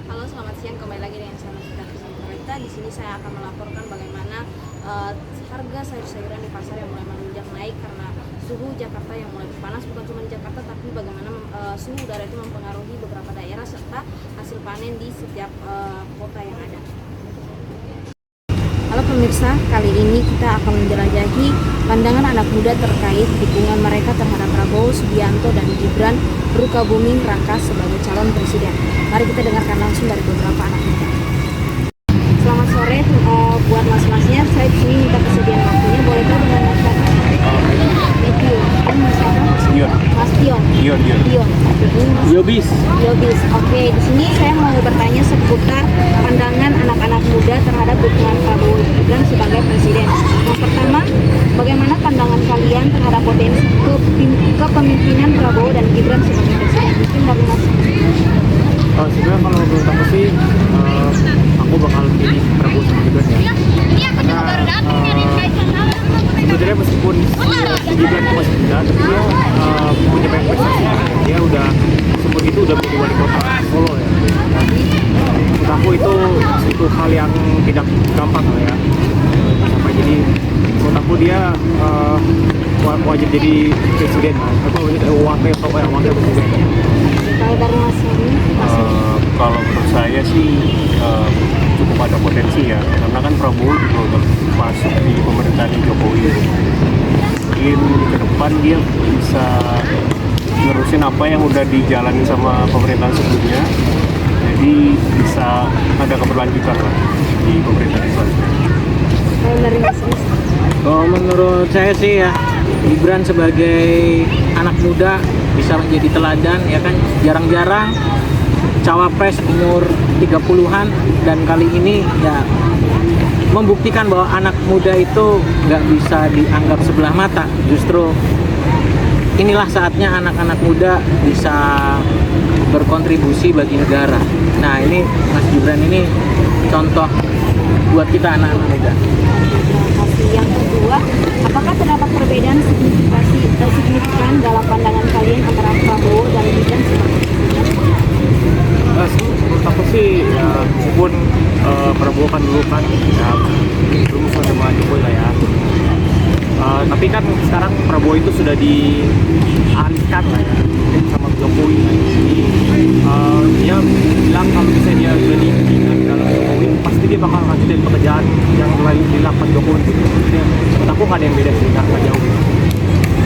Halo, selamat siang. Kembali lagi dengan saya Novita Krisnita. Di sini saya akan melaporkan bagaimana harga sayur-sayuran di pasar yang mulai melonjak naik karena suhu Jakarta yang mulai panas. Bukan cuma di Jakarta, tapi bagaimana suhu udara itu mempengaruhi beberapa daerah serta hasil panen di setiap kota yang ada. Halo pemirsa, kali ini kita akan menjelajahi pandangan anak muda terkait dukungan mereka terhadap Prabowo Subianto dan Gibran Rakabuming Raka sebagai calon presiden. Mari kita dengarkan langsung dari beberapa anak muda. Selamat sore buat mas-masnya. Saya di sini minta kesediaan waktunya. Bolehkah dengan mas siapa? Matthew. Ini mas siapa? Mas Tion. Tion. Yobis. Oke, di sini saya mau bertanya seputar pandangan anak-anak muda terhadap dukungan Prabowo Gibran sebagai presiden. Yang pertama, bagaimana pandangan kalian terhadap potensi kepemimpinan Prabowo dan Gibran sebagai presiden? Mungkin dari mas. Sebenarnya kalau menurut aku sih, aku bakal pilih Prabowo sama Gibran ya. Sebenarnya meskipun Gibran itu masih muda, tapi dia punya banyak prestasi. Dia udah sebut itu udah menjadi wali kota Solo ya. Menurut aku itu hal yang tidak gampang lah ya. Sampai jadi menurut aku dia wajib jadi presiden atau wakil presiden. Kalau dari mas ini, Kalau menurut saya sih cukup ada potensi ya, karena kan Prabowo juga udah masuk di pemerintahan Jokowi. Mungkin ke depan dia bisa nerusin apa yang udah dijalani sama pemerintahan sebelumnya, jadi bisa ada keberlanjutan lah di pemerintahan selanjutnya. kalau dari mas ini, Kalau menurut saya sih ya, Gibran sebagai anak muda bisa menjadi teladan ya kan, jarang-jarang cawapres umur 30-an dan kali ini ya membuktikan bahwa anak muda itu nggak bisa dianggap sebelah mata. Justru inilah saatnya anak-anak muda bisa berkontribusi bagi negara. Nah ini Mas Gibran ini contoh buat kita anak-anak muda. yang kedua, apakah terdapat perbedaan signifikan dalam pandangan kalian antara Prabowo dan Gibran sebagai presiden? Menurut aku sih ya, meskipun Prabowo kan dulu kan ya berusaha sama Jokowi lah ya, tapi kan sekarang Prabowo itu sudah dialihkan lah ya sama Jokowi. Jadi dia bilang kalau misalnya dia sudah diingat dalam Jokowi, pasti dia bakal lanjutin pekerjaan yang mulai dilakukan Jokowi gitu. Jadi menurut aku nggak ada yang beda sih, nggak jauh.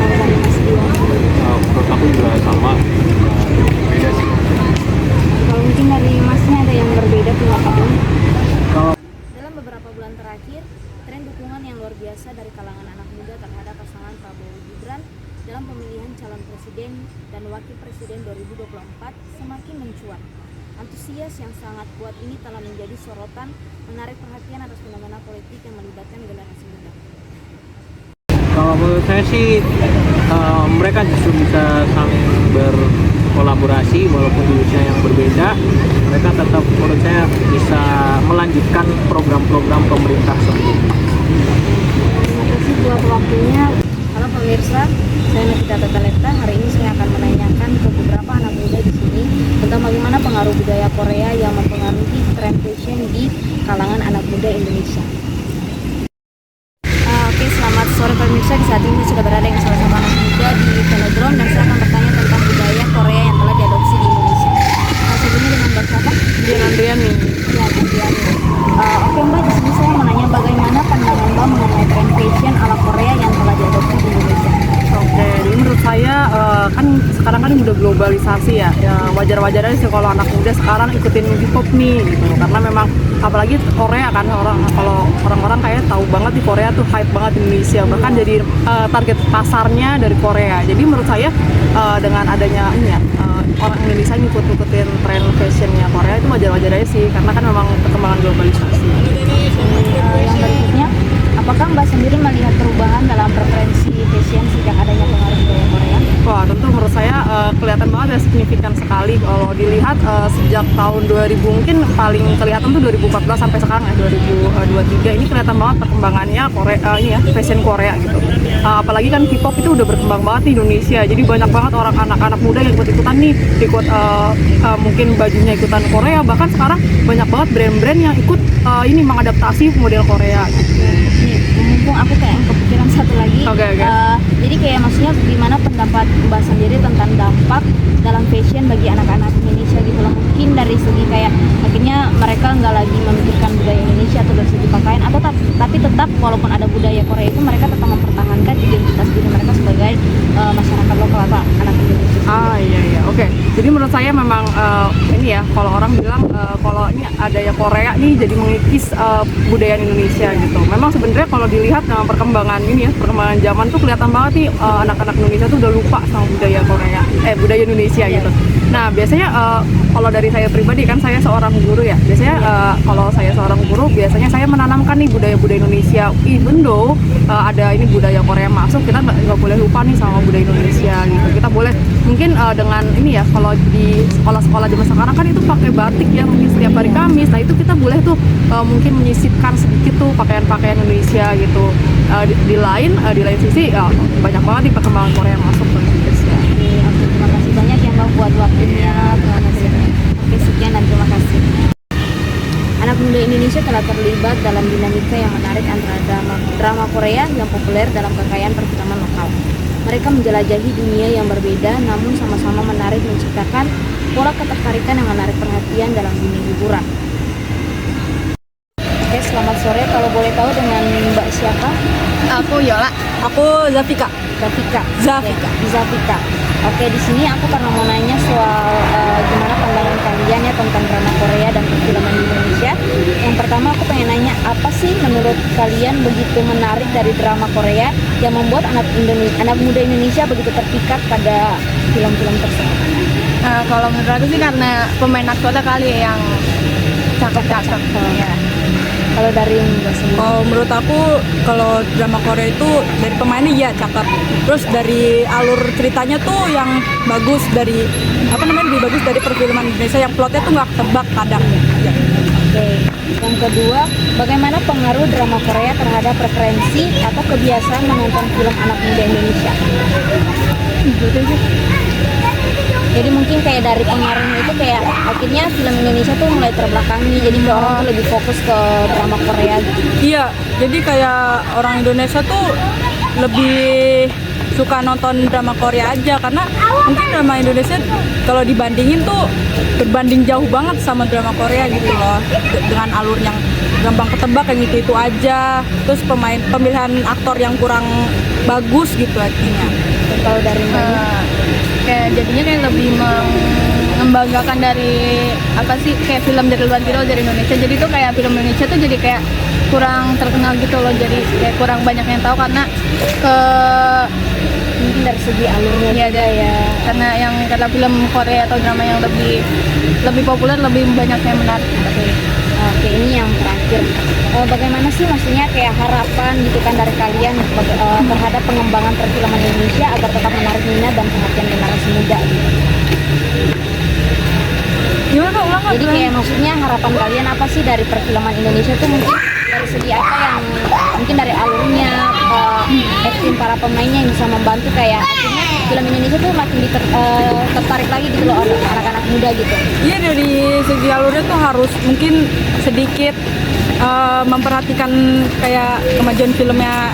Kalau dari mas Iwan, Menurut aku juga sama, beda sih. kalau mungkin dari masnya ada yang berbeda pendapat? Kalau Dalam beberapa bulan terakhir, tren dukungan yang luar biasa dari kalangan anak muda terhadap pasangan Prabowo Gibran dalam pemilihan calon presiden dan wakil presiden 2024 semakin mencuat. Antusias yang sangat kuat ini telah menjadi sorotan menarik perhatian atas fenomena politik yang melibatkan generasi muda. Kalau menurut saya sih mereka justru bisa saling berkolaborasi walaupun di usia yang berbeda. Mereka tetap menurut saya bisa melanjutkan program-program pemerintah sebelumnya. Terima kasih buat waktunya. Halo pemirsa, saya Novita Tataleta. Hari ini saya akan menanyakan ke beberapa anak muda di sini tentang bagaimana pengaruh budaya Korea yang mempengaruhi tren fashion di kalangan anak muda Indonesia. Oke, selamat sore pemirsa. Di saat ini sudah berada yang sama-sama anak muda di Velodrome dan saya akan bertanya tentang budaya Korea yang telah diadopsi di Indonesia. Sebelumnya dengan Mbak siapa? Andriani. Ya, Andriani. Oke Mbak, di sini saya mau nanya bagaimana pandangan Mbak mengenai tren fashion ala Korea yang telah diadopsi di Indonesia. Oke, jadi menurut saya kan sekarang kan udah globalisasi ya, wajar-wajar aja sih kalau anak muda sekarang ikutin K-pop nih gitu, karena memang apalagi Korea kan kalau orang-orang kayak tahu banget di Korea tuh hype banget di Indonesia, bahkan jadi target pasarnya dari Korea. Jadi menurut saya dengan adanya ini ya, orang Indonesia ngikutin tren fashionnya Korea itu wajar-wajar aja sih, karena kan memang perkembangan globalisasi. Yang berikutnya, Apakah Mbak sendiri melihat perubahan dalam preferensi fashion sejak adanya pengaruh budaya Korea? Wah, tentu menurut saya kelihatan banget ya, signifikan sekali kalau dilihat sejak tahun 2000, mungkin paling kelihatan tuh 2014 sampai sekarang ya 2023 ini kelihatan banget perkembangannya Korea ini ya, fashion Korea gitu. Apalagi kan K-pop itu udah berkembang banget di Indonesia, jadi banyak banget orang anak-anak muda yang ikut-ikutan nih, mungkin bajunya ikutan Korea, bahkan sekarang banyak banget brand-brand yang ikut ini mengadaptasi model Korea gitu. Nih, mumpung aku kayak yang kepikiran satu lagi. Oke. Jadi kayak maksudnya gimana pendapat Mbak sendiri tentang dampak dalam fashion bagi anak-anak Indonesia gitu loh. Mungkin dari segi kayak akhirnya mereka nggak lagi memikirkan budaya Indonesia atau dari segi pakaian, atau tapi tetap walaupun ada budaya Korea itu mereka tetap mempertahankan identitas diri mereka sebagai masyarakat lokal atau anak Indonesia. Iya, oke. Jadi menurut saya memang ini ya, kalau orang bilang kalau ini ada ya Korea nih jadi mengikis budaya Indonesia gitu. Memang sebenarnya kalau dilihat dengan perkembangan ini ya, perkembangan zaman tuh kelihatan banget nih anak-anak Indonesia tuh udah lupa sama budaya Korea, budaya Indonesia gitu. Nah, biasanya kalau dari saya pribadi kan saya seorang guru ya. Biasanya kalau saya seorang guru, biasanya saya menanamkan nih budaya-budaya Indonesia. Even though ada ini budaya Korea masuk, kita nggak boleh lupa nih sama budaya Indonesia gitu. Kita boleh mungkin dengan ini ya, kalau di sekolah-sekolah zaman sekarang kan itu pakai batik ya, mungkin setiap hari Kamis. Nah itu kita boleh tuh mungkin menyisipkan sedikit tuh pakaian-pakaian Indonesia gitu. Di lain sisi banyak banget nih perkembangan Korea yang masuk ke Indonesia. Oke, terima kasih banyak ya Mbak buat waktunya. Oke, sekian dan terima kasih. Anak muda Indonesia telah terlibat dalam dinamika yang menarik antara drama Korea yang populer dalam kekayaan perfilman lokal. Mereka menjelajahi dunia yang berbeda, namun sama-sama menarik menciptakan pola ketertarikan yang menarik perhatian dalam dunia hiburan. Oke, selamat sore. Kalau boleh tahu dengan Mbak siapa? Aku Yola. Aku Zafika. Zafika. Oke, di sini aku karena mau nanya soal gimana pandangan kalian ya tentang drama Korea dan perfilman di Indonesia. Yang pertama aku pengen nanya, apa sih menurut kalian begitu menarik dari drama Korea yang membuat anak muda Indonesia begitu terpikat pada film-film tersebut? Kalau menurut aku sih karena pemain aktornya kali yang cakep-cakep. Ya. Kalau dari Mbak sendiri? Kalau menurut aku, kalau drama Korea itu dari pemainnya ya cakep. Terus dari alur ceritanya tuh yang bagus, dari lebih bagus dari perfilman Indonesia yang plotnya tuh nggak ketebak kadang. Ya. Oke. Yang kedua, bagaimana pengaruh drama Korea terhadap preferensi atau kebiasaan menonton film anak muda Indonesia? Jadi mungkin kayak dari pengaruhnya itu kayak akhirnya film Indonesia tuh mulai terbelakangi, jadi orang tuh lebih fokus ke drama Korea gitu. Iya, jadi kayak orang Indonesia tuh lebih suka nonton drama Korea aja, karena mungkin drama Indonesia kalau dibandingin tuh berbanding jauh banget sama drama Korea gitu loh, dengan alur yang gampang ketebak yang itu aja, terus pemilihan aktor yang kurang bagus gitu artinya. Kalau dari Kayak jadinya kayak lebih membanggakan dari kayak film dari luar gitu dari Indonesia. Jadi tuh kayak film Indonesia tuh jadi kayak kurang terkenal gitu loh. Jadi kayak kurang banyak yang tahu karena mungkin dari segi alurnya ya. Karena film Korea atau drama yang lebih populer, lebih banyak yang menarik. Oke, ini yang terakhir. Bagaimana sih maksudnya kayak harapan gitu kan dari kalian terhadap pengembangan perfilman Indonesia agar tetap menarik minat dan perhatian generasi muda gitu? Gimana ulang? Jadi kayak maksudnya harapan kalian apa sih dari perfilman Indonesia tuh, mungkin dari segi apa yang mungkin dari alurnya, acting para pemainnya yang bisa membantu kayak akhirnya film Indonesia tuh makin tertarik lagi gitu loh anak-anak muda gitu. Iya, dari segi alurnya tuh harus mungkin sedikit memperhatikan kayak kemajuan filmnya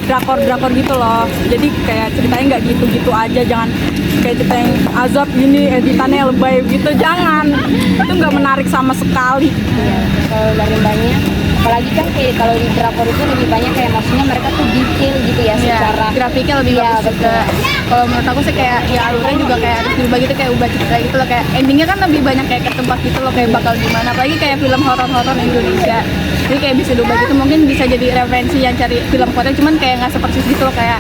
drakor gitu loh. Jadi kayak ceritanya nggak gitu-gitu aja, jangan kayak cerita yang azab gini editannya lebay gitu, jangan. Itu nggak menarik sama sekali. Iya, kalau dari Mbaknya, apalagi kan kayak kalau di drakor itu lebih banyak kayak maksudnya mereka tuh detail gitu ya secara grafiknya lebih bagus juga. Kalau menurut aku sih kayak ya alurnya juga kayak harus dirubah gitu, kayak ubah cerita gitu loh, kayak endingnya kan lebih banyak kayak ketebak gitu loh, kayak bakal gimana. Apalagi kayak film horor Indonesia, jadi kayak bisa diubah gitu, mungkin bisa jadi referensi yang cari film Korea, cuman kayak nggak sepersis gitu loh, kayak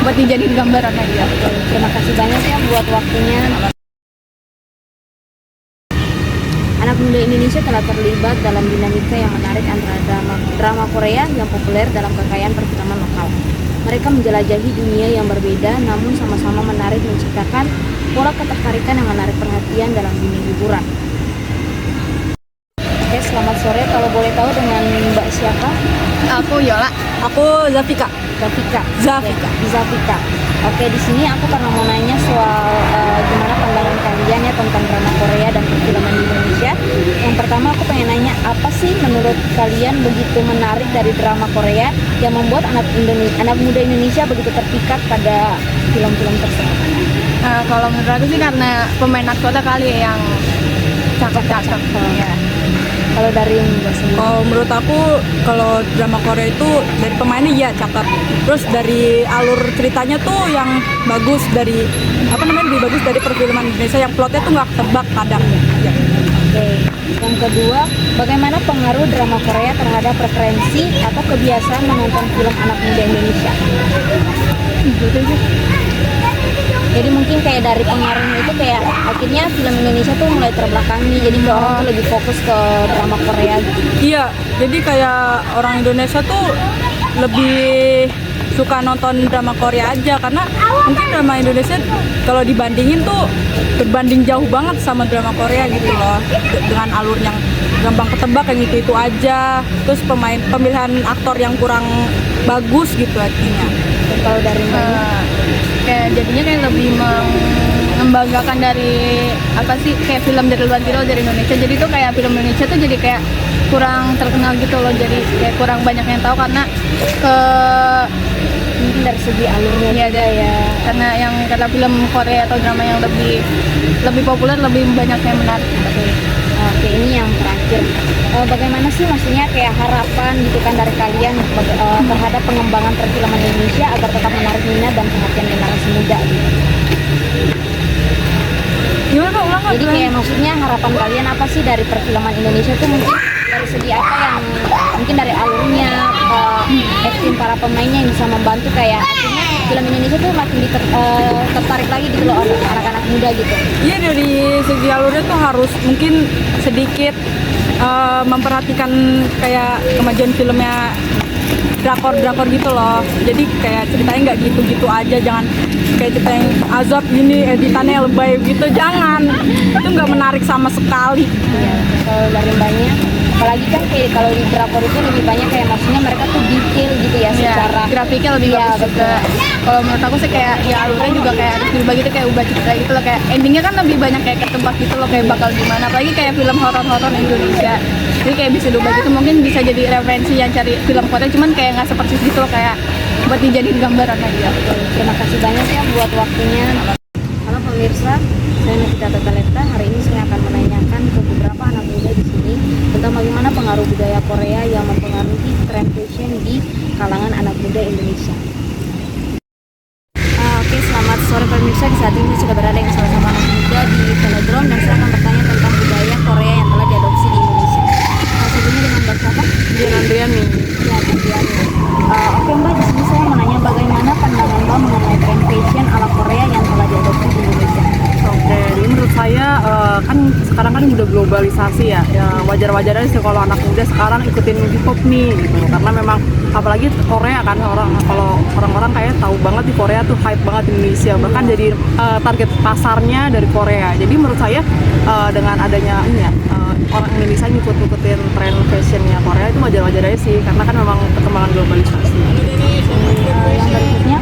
buat dijadiin gambaran aja. Terima kasih banyak ya buat waktunya. Anak anak muda Indonesia telah terlibat dalam dinamika yang menarik antara drama Korea yang populer dalam kekayaan perfilman lokal. Mereka menjelajahi dunia yang berbeda, namun sama-sama menarik menciptakan pola ketertarikan yang menarik perhatian dalam dunia hiburan. Oke, selamat sore. Kalau boleh tahu dengan Mbak siapa? Aku Yola. Aku Zafika. Zafika. Oke, di sini aku karena mau nanya soal gimana pandangan kalian ya tentang drama Korea dan perfilman di Indonesia. Yang pertama aku pengen nanya, apa sih menurut kalian begitu menarik dari drama Korea yang membuat anak muda Indonesia begitu terpikat pada film-film tersebut? Kalau menurut aku sih karena pemain aktornya kali ya yang cakep-cakep. Ya. Kalau dari Mbak sendiri? Kalau menurut aku, kalau drama Korea itu dari pemainnya ya cakep. Terus dari alur ceritanya tuh yang bagus, dari lebih bagus dari perfilman Indonesia yang plotnya tuh nggak ketebak kadang. Ya. Oke. Yang kedua, bagaimana pengaruh drama Korea terhadap preferensi atau kebiasaan menonton film anak muda Indonesia? Jadi mungkin kayak dari pengaruhnya itu kayak akhirnya film Indonesia tuh mulai terbelakangi, jadi orang tuh lebih fokus ke drama Korea gitu. Iya, jadi kayak orang Indonesia tuh lebih suka nonton drama Korea aja, karena mungkin drama Indonesia kalau dibandingin tuh berbanding jauh banget sama drama Korea gitu loh, dengan alur yang gampang ketebak yang itu aja, terus pemilihan aktor yang kurang bagus gitu artinya. Kalau dari Kayak jadinya kayak lebih membanggakan dari kayak film dari luar gitu dari Indonesia. Jadi tuh kayak film Indonesia tuh jadi kayak kurang terkenal gitu loh, jadi kayak kurang banyak yang tahu karena mungkin dari segi alurnya ya, juga ya. Karena film Korea atau drama yang lebih populer, lebih banyak yang menarik. Oke, ini yang terakhir. Bagaimana sih maksudnya kayak harapan gitu kan dari kalian terhadap pengembangan perfilman Indonesia agar tetap menarik minat dan perhatian generasi muda gitu? Gimana ulang? Jadi kayak maksudnya harapan kalian apa sih dari perfilman Indonesia tuh, mungkin dari segi apa yang mungkin dari alurnya, acting para pemainnya yang bisa membantu kayak akhirnya film Indonesia tuh makin tertarik lagi gitu loh anak-anak muda gitu. Iya, dari segi alurnya tuh harus mungkin sedikit memperhatikan kayak kemajuan filmnya drakor gitu loh. Jadi kayak ceritanya nggak gitu-gitu aja, jangan kayak cerita yang azab gini editannya lebay gitu, jangan. Itu nggak menarik sama sekali. Ya, kalau dari Mbaknya, apalagi kan kayak kalau di drakor itu lebih banyak kayak maksudnya mereka tuh detail gitu ya, secara grafiknya lebih bagus juga. Kalau menurut aku sih kayak ya alurnya juga kayak harus dirubah gitu, kayak ubah cerita gitu loh, kayak endingnya kan lebih banyak kayak ketebak gitu loh, kayak bakal gimana. Apalagi kayak film horor Indonesia, jadi kayak bisa diubah gitu, mungkin bisa jadi referensi yang cari film Korea, cuman kayak nggak seperti gitu loh, kayak buat dijadiin gambaran aja. Terima kasih banyak ya buat waktunya. Halo pemirsa, saya Nikita Tataleta. Hari ini saya akan menanyakan ke beberapa anak muda di sini tentang bagaimana pengaruh budaya Korea yang mempengaruhi tren fashion di kalangan anak muda Indonesia. Oke, selamat sore pemirsa. Di saat ini saya sudah berada dengan salah satu anak muda di Velodrome dan saya akan bertanya tentang budaya Korea yang telah diadopsi di Indonesia. Sebelumnya dengan Mbak siapa? Andriani. Ya, Andriani. Oke Mbak, di sini saya mau nanya bagaimana pandangan Mbak mengenai tren fashion ala Korea yang telah diadopsi di Indonesia. Oke, jadi menurut saya kan sekarang kan udah globalisasi ya, wajar-wajar aja sih kalau anak muda sekarang ikutin K-pop nih gitu, karena memang apalagi Korea kan kalau orang-orang kayak tahu banget di Korea tuh hype banget Indonesia, bahkan jadi target pasarnya dari Korea. Jadi menurut saya dengan adanya ini ya, orang Indonesia ngikutin tren fashionnya Korea itu wajar-wajar aja sih, karena kan memang perkembangan globalisasi. Yang berikutnya,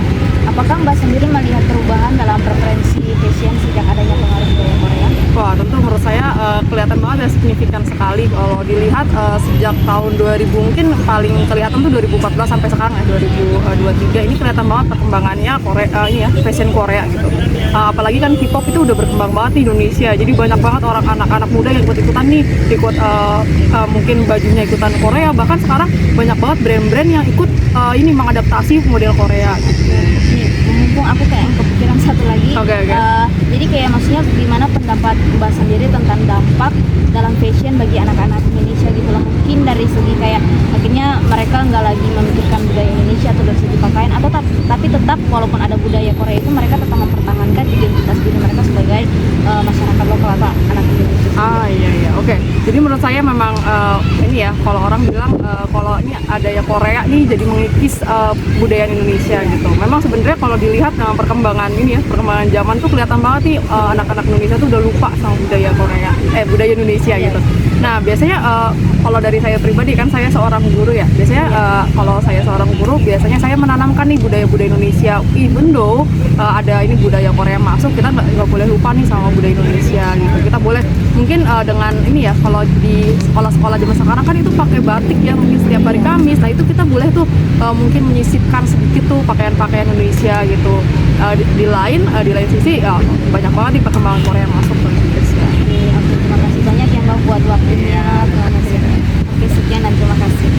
apakah Mbak sendiri melihat perubahan dalam preferensi fashion sejak adanya pengaruh budaya Korea? Wah, tentu menurut saya kelihatan banget ya, signifikan sekali kalau dilihat sejak tahun 2000, mungkin paling kelihatan tuh 2014 sampai sekarang ya 2023 ini kelihatan banget perkembangannya Korea ini ya, fashion Korea gitu. Apalagi kan K-pop itu udah berkembang banget di Indonesia, jadi banyak banget orang anak muda yang ikut-ikutan nih, mungkin bajunya ikutan Korea, bahkan sekarang banyak banget brand-brand yang ikut ini mengadaptasi model Korea gitu. mumpung aku kayak yang kepikiran satu lagi. Oke. Jadi kayak maksudnya gimana pendapat Mbak sendiri tentang dampak dalam fashion bagi anak-anak Indonesia gitu loh. Mungkin dari segi kayak akhirnya mereka nggak lagi memikirkan budaya Indonesia atau dari segi pakaian, atau tapi tetap walaupun ada budaya Korea itu mereka tetap mempertahankan identitas diri mereka sebagai masyarakat lokal atau anak Indonesia. Iya, oke. Jadi menurut saya memang ini ya, kalau orang bilang kalau ini ada ya Korea nih jadi mengikis budaya Indonesia gitu. Memang sebenarnya kalau dilihat dengan perkembangan ini ya, perkembangan zaman tuh kelihatan banget nih anak-anak Indonesia tuh udah lupa sama budaya Korea, budaya Indonesia gitu. Nah biasanya kalau dari saya pribadi kan saya seorang guru ya. Biasanya kalau saya seorang guru biasanya saya menanamkan nih budaya-budaya Indonesia. Even though ada ini budaya Korea masuk, kita nggak boleh lupa nih sama budaya Indonesia gitu. Kita boleh mungkin dengan ini ya, kalau di sekolah-sekolah zaman sekarang kan itu pakai batik ya mungkin setiap hari Kamis. Nah itu kita boleh tuh mungkin menyisipkan sedikit tuh pakaian-pakaian Indonesia gitu. Di lain sisi banyak banget di perkembangan Korea masuk ke Indonesia. Oke, terima kasih banyak ya Mbak buat waktunya. Terima kasih. Oke, sekian dan terima kasih.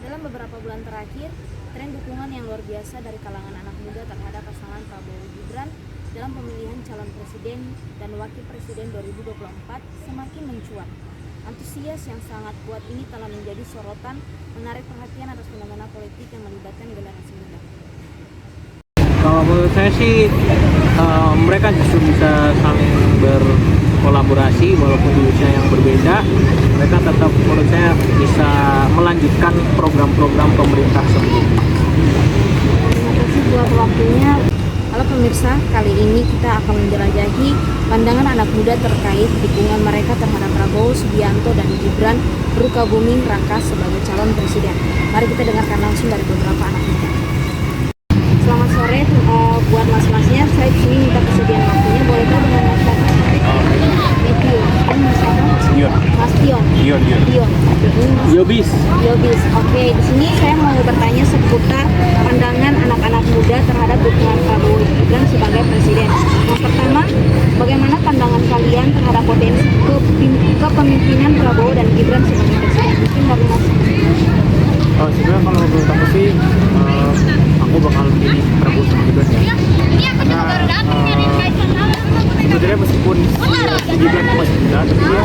Dalam beberapa bulan terakhir, tren dukungan yang luar biasa dari kalangan anak muda terhadap pasangan Prabowo Gibran dalam pemilihan calon presiden dan wakil presiden 2024 semakin mencuat. Antusias yang sangat kuat ini telah menjadi sorotan menarik perhatian atas fenomena politik yang melibatkan generasi muda. Kalau menurut saya sih mereka justru bisa saling berkolaborasi walaupun di usia yang berbeda. Mereka tetap menurut saya bisa melanjutkan program-program pemerintah sebelumnya. Terima kasih buat waktunya. Halo pemirsa, kali ini kita akan menjelajahi pandangan anak muda terkait dukungan mereka terhadap Prabowo Subianto dan Gibran Rukabuming Raka sebagai calon presiden. Mari kita dengarkan langsung dari beberapa anak muda. Selamat sore buat mas-masnya. Saya di sini minta kesediaan waktunya. Bolehkah dengan mas siapa? Metio. Ini mas siapa? Mas Tion. Tion. Yobis. Oke, di sini saya mau bertanya seputar pandangan anak-anak muda terhadap dukungan Prabowo Gibran sebagai presiden. Yang pertama, bagaimana pandangan kalian terhadap potensi kepemimpinan Prabowo dan Gibran sebagai presiden? Mungkin dari mas. Sebenarnya kalau menurut aku sih aku bakal pilih Prabowo sama Gibran ya. Karena sebenarnya meskipun si Gibran masih muda, tapi dia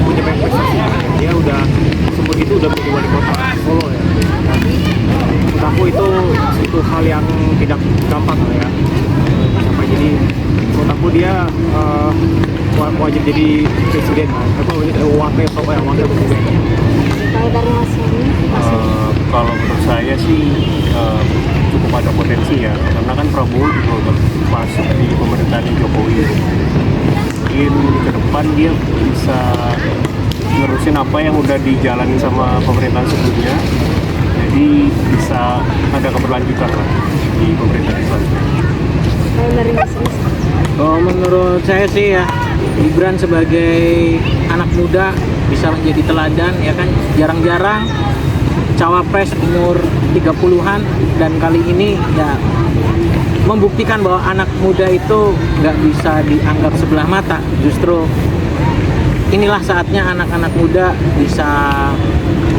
punya banyak prestasi. Dia udah sebut itu udah menjadi wali kota Solo ya. Menurut aku itu hal yang tidak gampang lah ya. Jadi menurut aku dia wajib jadi presiden, wakil presiden. Kalau dari mas ini, kalau menurut saya sih cukup ada potensi ya, karena kan Prabowo juga masuk di pemerintahan Jokowi. Mungkin ke depan dia bisa nerusin apa yang udah dijalani sama pemerintahan sebelumnya, jadi bisa ada keberlanjutan lah di pemerintahan selanjutnya. kalau dari mas ini, Menurut saya sih ya, Gibran sebagai anak muda bisa menjadi teladan ya kan. Jarang-jarang cawapres umur 30-an, dan kali ini ya membuktikan bahwa anak muda itu nggak bisa dianggap sebelah mata. Justru inilah saatnya anak-anak muda bisa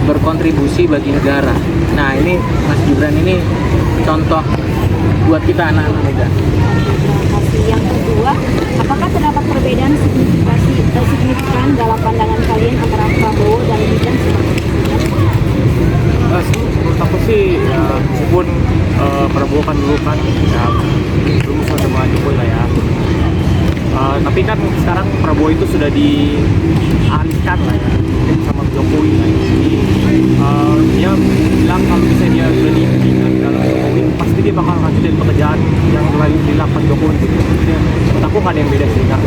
berkontribusi bagi negara. Nah ini Mas Gibran ini contoh buat kita anak-anak muda. yang kedua, apakah terdapat perbedaan signifikan dalam pandangan kalian antara Prabowo dan Gibran sebagai presiden? Menurut aku sih ya, meskipun Prabowo kan dulu kan ya belum sama Jokowi lah ya. Tapi kan sekarang Prabowo itu sudah dialihkan lah ya sama Jokowi lah. Jadi dia bilang kalau misalnya dia sudah diinginkan dalam Jokowi, pasti dia bakal lanjutin pekerjaan yang lain dilakukan Jokowi gitu. Jadi menurut aku nggak ada yang beda sih, karena